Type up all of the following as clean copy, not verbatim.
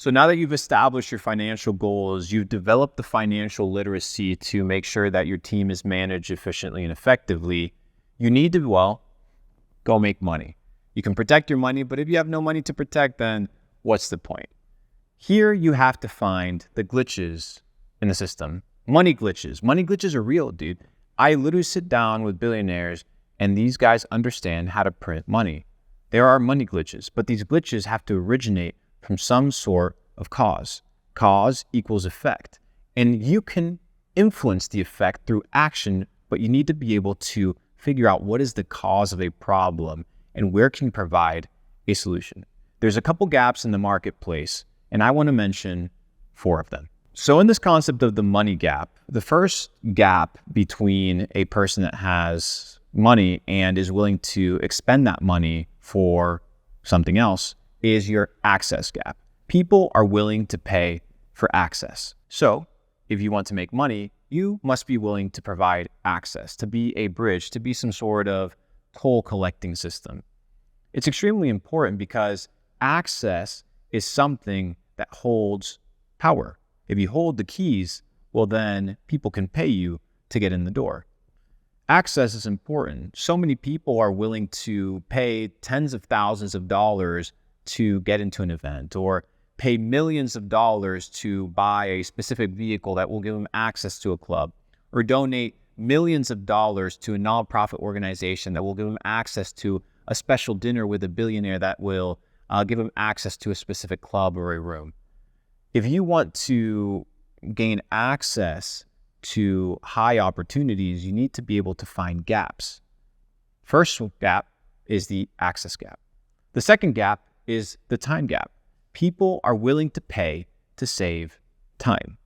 So now that you've established your financial goals, you've developed the financial literacy to make sure that your team is managed efficiently and effectively, you need to, well, go make money. You can protect your money, but if you have no money to protect, then what's the point? Here you have to find the glitches in the system. Money glitches. Money glitches are real, dude. I literally sit down with billionaires and these guys understand how to print money. There are money glitches, but these glitches have to originate from some sort of cause. Cause equals effect. And you can influence the effect through action, but you need to be able to figure out what is the cause of a problem and where can you provide a solution. There's a couple gaps in the marketplace, and I want to mention 4 of them. So in this concept of the money gap, the first gap between a person that has money and is willing to expend that money for something else is your access gap. People are willing to pay for access. So if you want to make money, you must be willing to provide access, to be a bridge, to be some sort of toll collecting system. It's extremely important because access is something that holds power. If you hold the keys, well, then people can pay you to get in the door. Access is important. So many people are willing to pay tens of thousands of dollars to get into an event, or pay millions of dollars to buy a specific vehicle that will give them access to a club, or donate millions of dollars to a nonprofit organization that will give them access to a special dinner with a billionaire that will give them access to a specific club or a room. If you want to gain access to high opportunities, you need to be able to find gaps. First gap is the access gap. The second gap is the time gap. People are willing to pay to save time.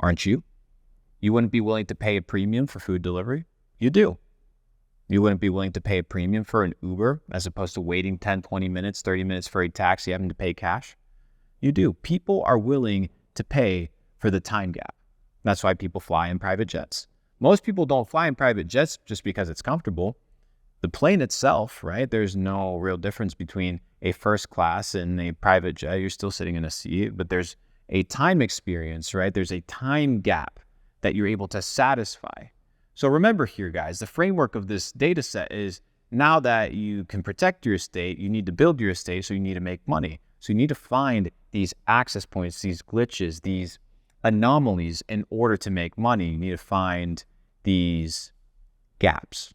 Aren't you? You wouldn't be willing to pay a premium for food delivery? You do. You wouldn't be willing to pay a premium for an Uber as opposed to waiting 10, 20 minutes, 30 minutes for a taxi, having to pay cash? You do. People are willing to pay for the time gap. That's why people fly in private jets. Most people don't fly in private jets just because it's comfortable. The plane itself, right? There's no real difference between a first class and a private jet. You're still sitting in a seat, but there's a time experience, right? There's a time gap that you're able to satisfy. So remember here, guys, the framework of this data set is now that you can protect your estate, you need to build your estate, so you need to make money. So you need to find these access points, these glitches, these anomalies in order to make money. You need to find these gaps.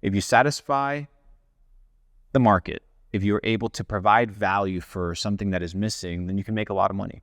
If you satisfy the market, if you're able to provide value for something that is missing, then you can make a lot of money.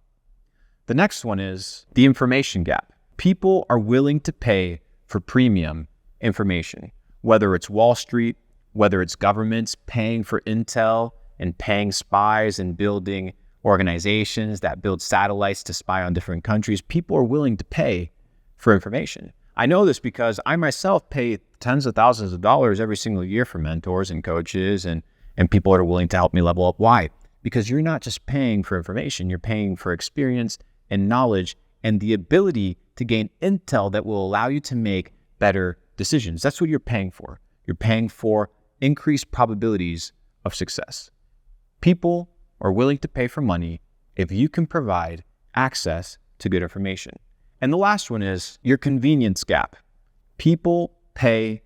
The next one is the information gap. People are willing to pay for premium information, whether it's Wall Street, whether it's governments paying for intel and paying spies and building organizations that build satellites to spy on different countries. People are willing to pay for information. I know this because I myself pay tens of thousands of dollars every single year for mentors and coaches and people that are willing to help me level up. Why? Because you're not just paying for information, you're paying for experience and knowledge and the ability to gain intel that will allow you to make better decisions. That's what you're paying for. You're paying for increased probabilities of success. People are willing to pay for money if you can provide access to good information. And the last one is your convenience gap. People pay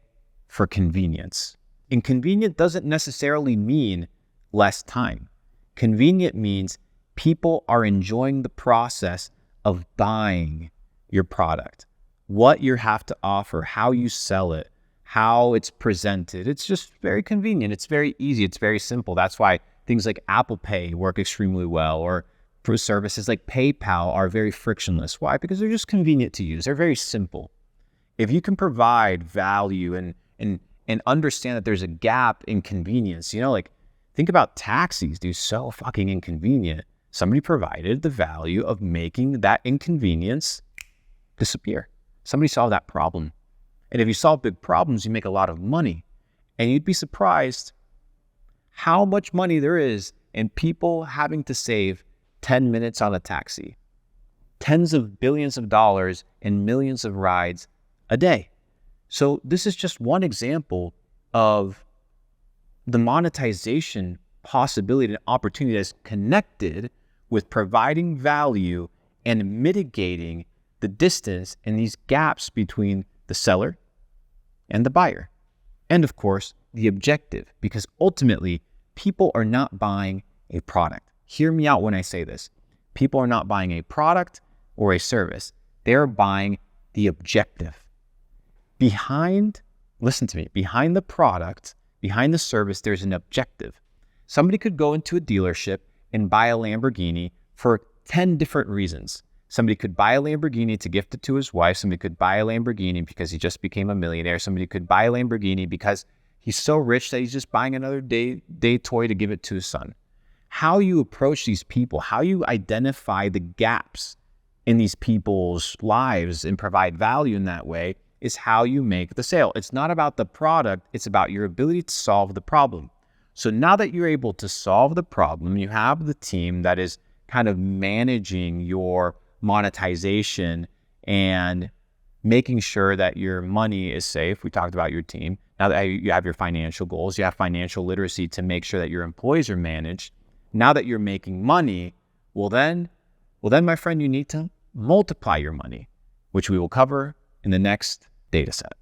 for convenience. And convenient doesn't necessarily mean less time. Convenient means people are enjoying the process of buying your product, what you have to offer, how you sell it, how it's presented. It's just very convenient. It's very easy. It's very simple. That's why things like Apple Pay work extremely well, or services like PayPal are very frictionless. Why? Because they're just convenient to use. They're very simple. If you can provide value and understand that there's a gap in convenience, like think about taxis, dude, so fucking inconvenient. Somebody provided the value of making that inconvenience disappear. Somebody solved that problem. And if you solve big problems, you make a lot of money. And you'd be surprised how much money there is in people having to save 10 minutes on a taxi, tens of billions of dollars and millions of rides a day. So this is just one example of the monetization possibility and opportunity that's connected with providing value and mitigating the distance and these gaps between the seller and the buyer. And of course, the objective, because ultimately, people are not buying a product. Hear me out when I say this. People are not buying a product or a service. They're buying the objective. Listen to me, behind the product, behind the service, there's an objective. Somebody could go into a dealership and buy a Lamborghini for 10 different reasons. Somebody could buy a Lamborghini to gift it to his wife. Somebody could buy a Lamborghini because he just became a millionaire. Somebody could buy a Lamborghini because he's so rich that he's just buying another day toy to give it to his son. How you approach these people, how you identify the gaps in these people's lives and provide value in that way is how you make the sale. It's not about the product, it's about your ability to solve the problem. So now that you're able to solve the problem, you have the team that is kind of managing your monetization and making sure that your money is safe. We talked about your team. Now that you have your financial goals, you have financial literacy to make sure that your employees are managed. Now that you're making money, well then, my friend, you need to multiply your money, which we will cover in the next data set.